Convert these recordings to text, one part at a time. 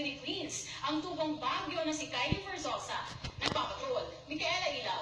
beauty queens, ang tubong Baguio na si Kylie Verzosa. Nagpapatrol, Micaela Ilaw.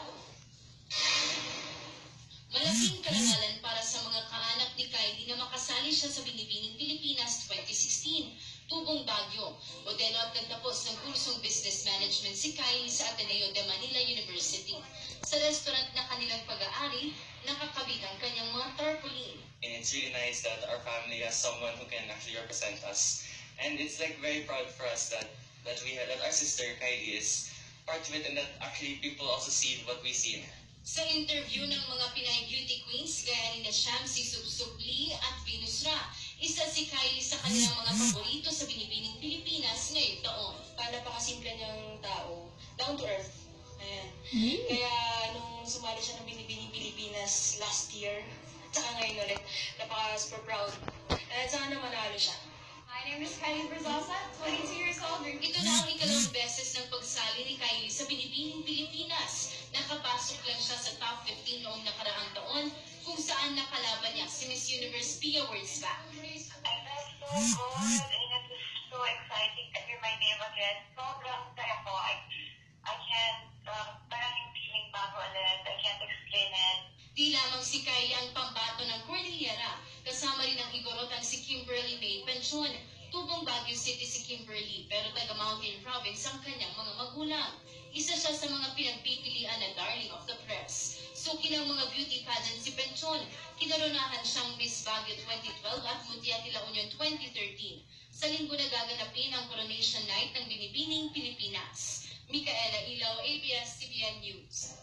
Malaking karangalan para sa mga kaanak ni Kylie na makasali siya sa Binibining Pilipinas 2016. Tubong Baguio. Modelo at nagtapos ng kursong Business Management si Kylie sa Ateneo de Manila University. Sa restaurant na kanilang pag-aari, nakakabit ang kanyang mga tarpaulin. And it's really nice that our family has someone who can actually represent us. And it's like very proud for us that our sister Kylie is part of it, and that actually people also see what we see in her. Sa interview ng mga Pinay beauty queens gaya ni Shamsi Subsubli at Venus Ra, isa si Kylie sa kanilang mga paborito sa Binibining Pilipinas ngayong taon. Napakasimple niyang tao, down to earth. Ayan. Kaya nung sumali siya ng Binibining Pilipinas last year, at saka ngayon ulit, napaka-super proud. At sana manalo siya. My name is Kylie Verzosa, 22 years old. Ito na ang ikalawang beses ng pagsali ni Kylie sa Binibining Pilipinas. Nakapasok lang siya sa top 15 noong nakaraang taon, kung saan nakalaban niya si Miss Universe Pia Wurtzbach. I felt so good and it was so exciting to hear my name again. Sobrang saya ko. I can't, parang yung feeling bago ulit. I can't explain it. Di lamang si Kylie ang pambato ng Cordillera, kasama rin ang igorotang si Kimberly May Pension. Tubong Baguio City si Kimberly, pero taga Mountain Province ang kanyang mga magulang. Isa siya sa mga pinagpipilian na darling of the press. Suki ng mga beauty pageant si Pension. Kinaronahan siyang Miss Baguio 2012 at Mutya de la Union 2013. Sa linggo na gaganapin ang Coronation Night ng Binibining Pilipinas. Micaela Ilaw, ABS-CBN News.